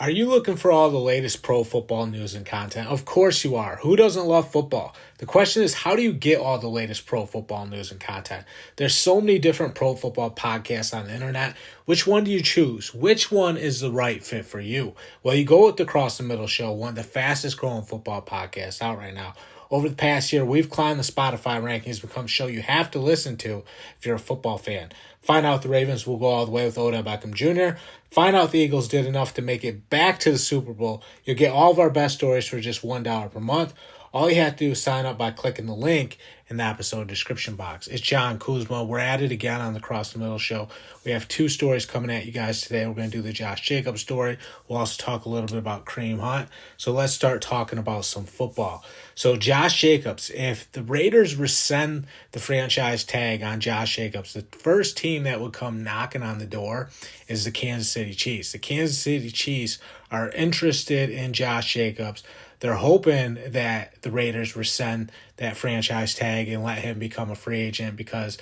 Are you looking for all the latest pro football news and content? Of course you are. Who doesn't love football? The question is, how do you get all the latest pro football news and content? There's so many different pro football podcasts on the internet. Which one do you choose? Which one is the right fit for you? Well, you go with the Cross the Middle Show, one of the fastest growing football podcasts out right now. Over the past year, we've climbed the Spotify rankings, become a show you have to listen to if you're a football fan. Find out the Ravens will go all the way with Odell Beckham Jr. Find out the Eagles did enough to make it back to the Super Bowl. You'll get all of our best stories for just $1 per month. All you have to do is sign up by clicking the link in the episode description box. It's John Kuzma. We're at it again on the Cross the Middle Show. We have two stories coming at you guys today. We're going to do the Josh Jacobs story. We'll also talk a little bit about Kareem Hunt. So let's start talking about some football. So Josh Jacobs, if the Raiders rescind the franchise tag on Josh Jacobs, the first team that would come knocking on the door is the Kansas City Chiefs. The Kansas City Chiefs are interested in Josh Jacobs. They're hoping that the Raiders rescind that franchise tag and let him become a free agent, because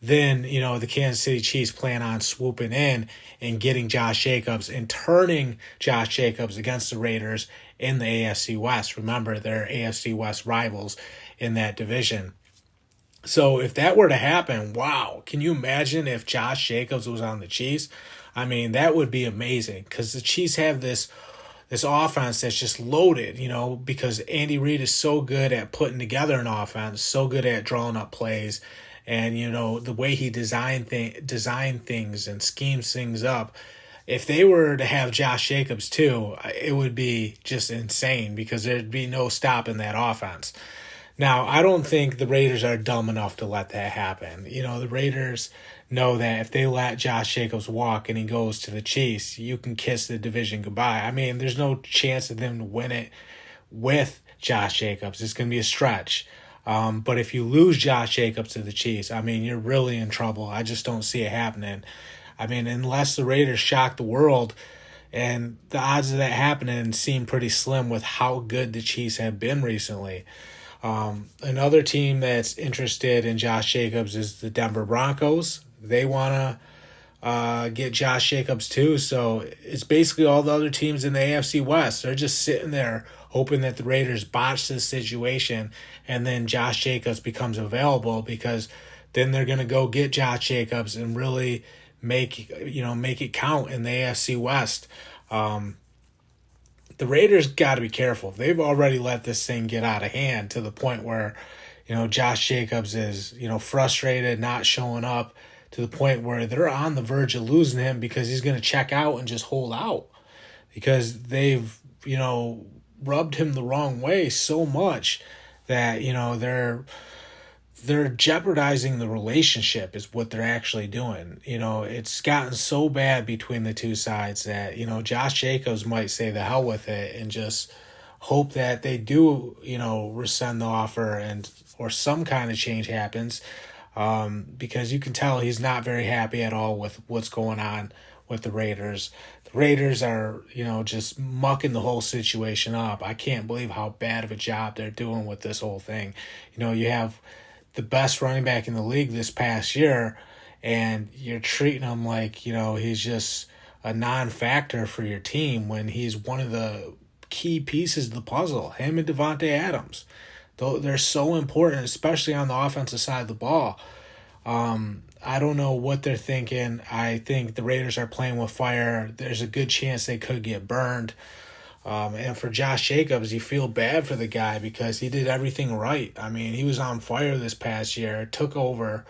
then, the Kansas City Chiefs plan on swooping in and getting Josh Jacobs and turning Josh Jacobs against the Raiders in the AFC West. Remember, they're AFC West rivals in that division. So if that were to happen, wow, can you imagine if Josh Jacobs was on the Chiefs? I mean, that would be amazing, because the Chiefs have this offense that's just loaded, because Andy Reid is so good at putting together an offense, so good at drawing up plays, and, the way he design things and schemes things up. If they were to have Josh Jacobs too, it would be just insane, because there'd be no stopping that offense. Now, I don't think the Raiders are dumb enough to let that happen. The Raiders know that if they let Josh Jacobs walk and he goes to the Chiefs, you can kiss the division goodbye. I mean, there's no chance of them to win it with Josh Jacobs. It's going to be a stretch. But if you lose Josh Jacobs to the Chiefs, I mean, you're really in trouble. I just don't see it happening. I mean, unless the Raiders shock the world, and the odds of that happening seem pretty slim with how good the Chiefs have been recently. Another team that's interested in Josh Jacobs is the Denver Broncos. They want to get Josh Jacobs too. So it's basically all the other teams in the AFC West. They're just sitting there hoping that the Raiders botch this situation and then Josh Jacobs becomes available, because then they're going to go get Josh Jacobs and really make it count in the AFC West. The Raiders got to be careful. They've already let this thing get out of hand to the point where, Josh Jacobs is, frustrated, not showing up, to the point where they're on the verge of losing him because he's going to check out and just hold out, because they've, rubbed him the wrong way so much that, they're jeopardizing the relationship is what they're actually doing. It's gotten so bad between the two sides that, Josh Jacobs might say the hell with it and just hope that they do, rescind the offer or some kind of change happens, because you can tell he's not very happy at all with what's going on with the Raiders. The Raiders are, just mucking the whole situation up. I can't believe how bad of a job they're doing with this whole thing. You have the best running back in the league this past year, and you're treating him like, he's just a non-factor for your team when he's one of the key pieces of the puzzle, him and Devontae Adams. They're so important, especially on the offensive side of the ball. I don't know what they're thinking. I think the Raiders are playing with fire. There's a good chance they could get burned. And for Josh Jacobs, you feel bad for the guy because he did everything right. I mean, he was on fire this past year, took over,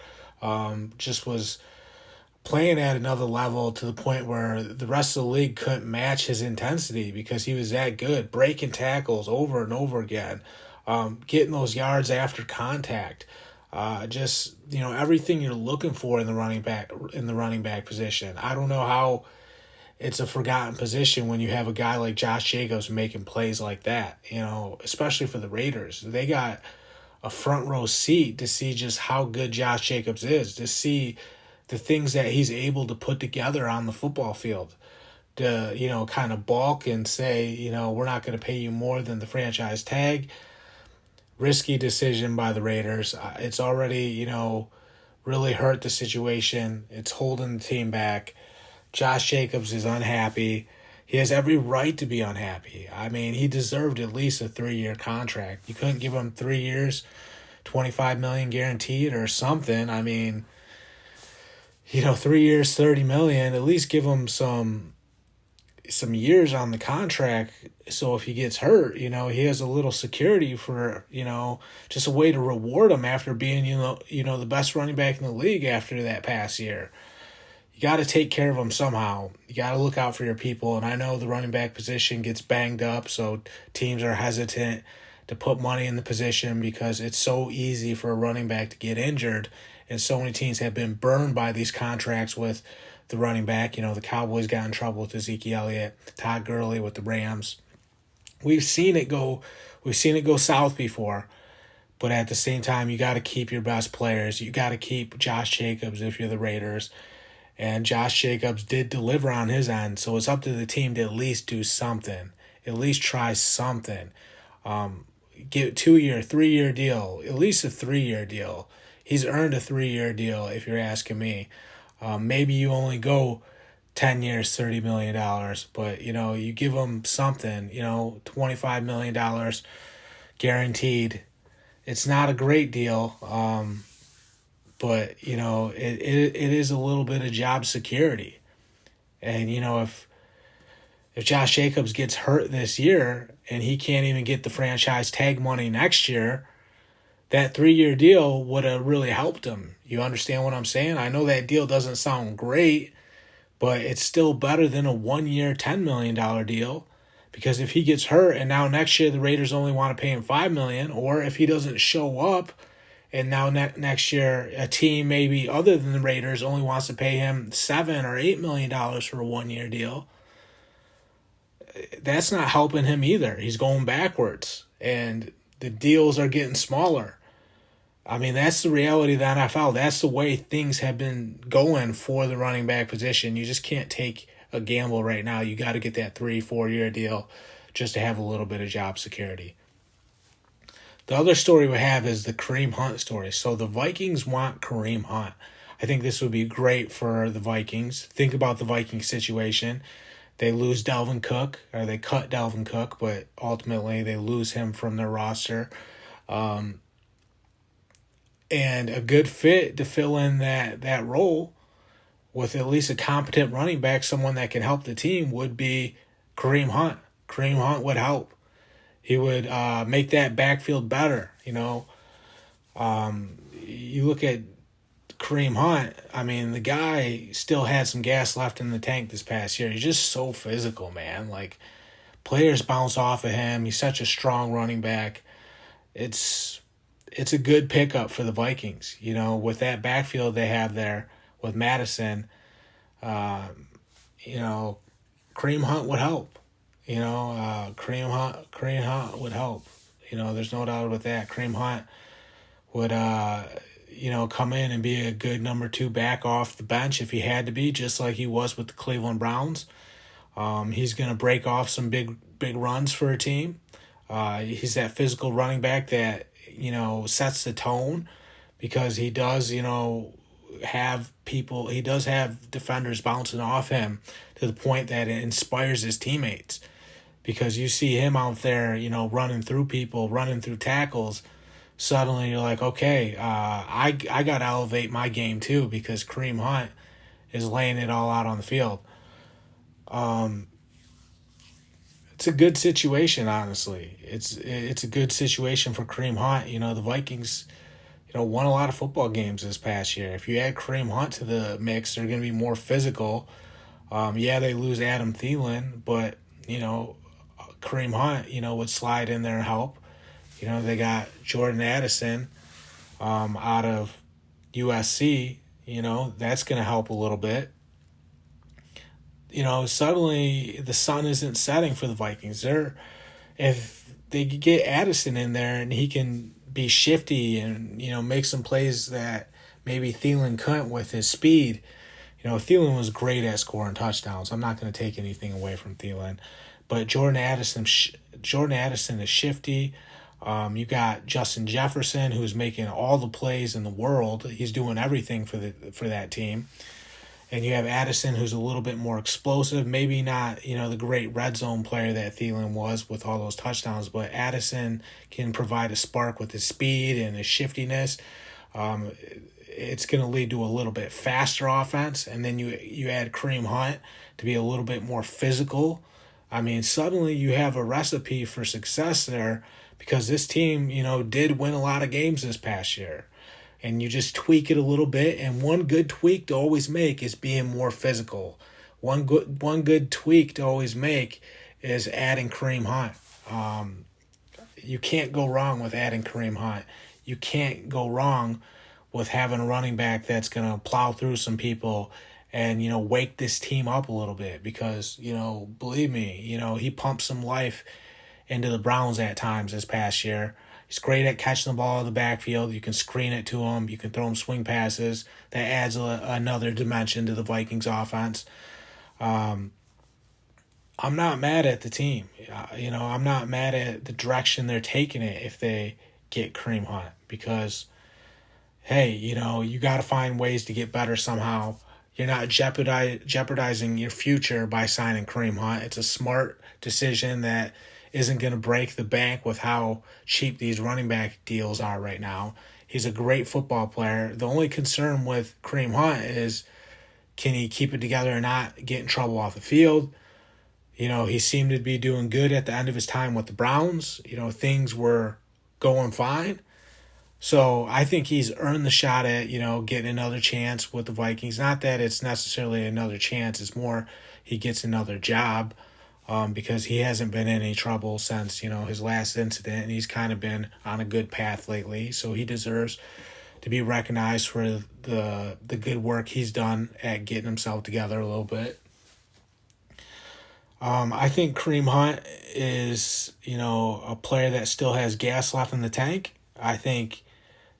just was playing at another level to the point where the rest of the league couldn't match his intensity because he was that good, breaking tackles over and over again, getting those yards after contact. Everything you're looking for in the running back position. I don't know how it's a forgotten position when you have a guy like Josh Jacobs making plays like that, especially for the Raiders. They got a front row seat to see just how good Josh Jacobs is, to see the things that he's able to put together on the football field, to, kind of balk and say, we're not going to pay you more than the franchise tag. Risky decision by the Raiders. It's already, really hurt the situation. It's holding the team back. Josh Jacobs is unhappy. He has every right to be unhappy. I mean, he deserved at least a 3-year contract. You couldn't give him 3 years, 25 million guaranteed or something. I mean, 3 years, 30 million. At least give him some years on the contract, so if he gets hurt, he has a little security for, just a way to reward him after being, the best running back in the league after that past year. You got to take care of him somehow. You got to look out for your people, and I know the running back position gets banged up, so teams are hesitant to put money in the position because it's so easy for a running back to get injured, and so many teams have been burned by these contracts with the running back. The Cowboys got in trouble with Ezekiel Elliott, Todd Gurley with the Rams. We've seen it go south before, but at the same time, you got to keep your best players. You got to keep Josh Jacobs if you're the Raiders, and Josh Jacobs did deliver on his end, so it's up to the team to at least do something, at least try something. Get a 2-year, 3-year deal, at least a 3-year deal. He's earned a 3-year deal if you're asking me. Maybe you only go 10 years, $30 million, but, you give them something, $25 million guaranteed. It's not a great deal, but, it is a little bit of job security. And, if Josh Jacobs gets hurt this year and he can't even get the franchise tag money next year, that 3-year deal would have really helped him. You understand what I'm saying? I know that deal doesn't sound great, but it's still better than a 1-year, $10 million deal. Because if he gets hurt and now next year the Raiders only want to pay him $5 million, or if he doesn't show up and now next year a team maybe other than the Raiders only wants to pay him $7 or $8 million for a 1-year deal, that's not helping him either. He's going backwards, and the deals are getting smaller. I mean, that's the reality of the NFL. That's the way things have been going for the running back position. You just can't take a gamble right now. You got to get that 3-4 year deal just to have a little bit of job security. The other story we have is the Kareem Hunt story. So the Vikings want Kareem Hunt. I think this would be great for the Vikings. Think about the Vikings situation. They lose Dalvin Cook, or they cut Dalvin Cook, but ultimately they lose him from their roster. And a good fit to fill in that role with at least a competent running back, someone that can help the team, would be Kareem Hunt. Kareem Hunt would help. He would make that backfield better. You look at Kareem Hunt, I mean, the guy still had some gas left in the tank this past year. He's just so physical, man. Like, players bounce off of him. He's such a strong running back. It's a good pickup for the Vikings. With that backfield they have there with Madison, Kareem Hunt would help. Kareem Hunt would help. There's no doubt about that. Kareem Hunt would, come in and be a good number 2 back off the bench if he had to be, just like he was with the Cleveland Browns. He's going to break off some big runs for a team. He's that physical running back that, sets the tone, because he does, have defenders bouncing off him to the point that it inspires his teammates. Because you see him out there, running through people, running through tackles, suddenly you're like, okay, I got to elevate my game too, because Kareem Hunt is laying it all out on the field. It's a good situation, honestly. It's a good situation for Kareem Hunt. The Vikings, won a lot of football games this past year. If you add Kareem Hunt to the mix, they're going to be more physical. They lose Adam Thielen, but, Kareem Hunt, would slide in there and help. They got Jordan Addison out of USC. That's going to help a little bit. Suddenly the sun isn't setting for the Vikings. If they get Addison in there and he can be shifty and, make some plays that maybe Thielen couldn't with his speed. Thielen was great at scoring touchdowns. I'm not going to take anything away from Thielen. But Jordan Addison is shifty. You got Justin Jefferson, who's making all the plays in the world. He's doing everything for that team. And you have Addison, who's a little bit more explosive. Maybe not, the great red zone player that Thielen was with all those touchdowns, but Addison can provide a spark with his speed and his shiftiness. Um, it's going to lead to a little bit faster offense. And then you add Kareem Hunt to be a little bit more physical. I mean, suddenly you have a recipe for success there because this team, did win a lot of games this past year. And you just tweak it a little bit. And one good tweak to always make is being more physical. One good tweak to always make is adding Kareem Hunt. You can't go wrong with adding Kareem Hunt. You can't go wrong with having a running back that's going to plow through some people and, wake this team up a little bit because, believe me, he pumped some life into the Browns at times this past year. He's great at catching the ball in the backfield. You can screen it to him. You can throw him swing passes. That adds another dimension to the Vikings offense. I'm not mad at the team. I'm not mad at the direction they're taking it if they get Kareem Hunt because, hey, you got to find ways to get better somehow. You're not jeopardizing your future by signing Kareem Hunt. It's a smart decision that isn't going to break the bank with how cheap these running back deals are right now. He's a great football player. The only concern with Kareem Hunt is can he keep it together and not get in trouble off the field? He seemed to be doing good at the end of his time with the Browns. Things were going fine. So I think he's earned the shot at, getting another chance with the Vikings. Not that it's necessarily another chance. It's more he gets another job. Because he hasn't been in any trouble since, his last incident, and he's kind of been on a good path lately. So he deserves to be recognized for the good work he's done at getting himself together a little bit. I think Kareem Hunt is, a player that still has gas left in the tank. I think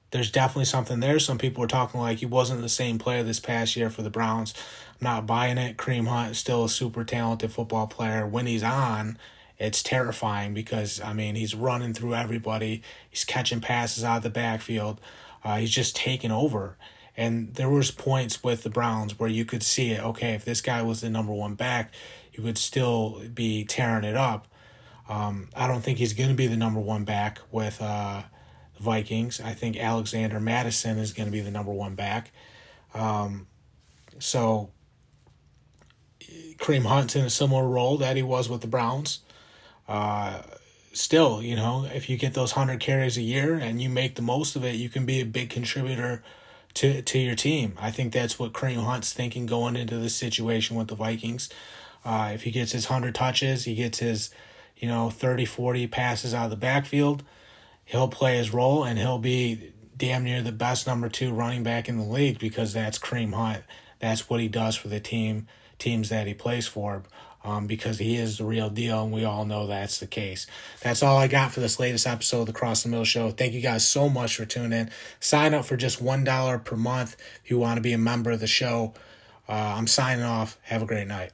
there's definitely something there. Some people were talking like he wasn't the same player this past year for the Browns. I'm not buying it. Kareem Hunt is still a super talented football player. When he's on, it's terrifying because, he's running through everybody. He's catching passes out of the backfield. He's just taking over. And there was points with the Browns where you could see it. Okay, if this guy was the number one back, he would still be tearing it up. I don't think he's going to be the number one back with Vikings. I think Alexander Madison is going to be the number one back. So Kareem Hunt's in a similar role that he was with the Browns. Still, if you get those 100 carries a year and you make the most of it, you can be a big contributor to your team. I think that's what Kareem Hunt's thinking going into this situation with the Vikings. If he gets his 100 touches, he gets his 30, 40 passes out of the backfield, he'll play his role and he'll be damn near the best number 2 running back in the league because that's Kareem Hunt. That's what he does for the teams that he plays for because he is the real deal, and we all know that's the case. That's all I got for this latest episode of the Cross the Middle Show. Thank you guys so much for tuning in. Sign up for just $1 per month if you want to be a member of the show. I'm signing off. Have a great night.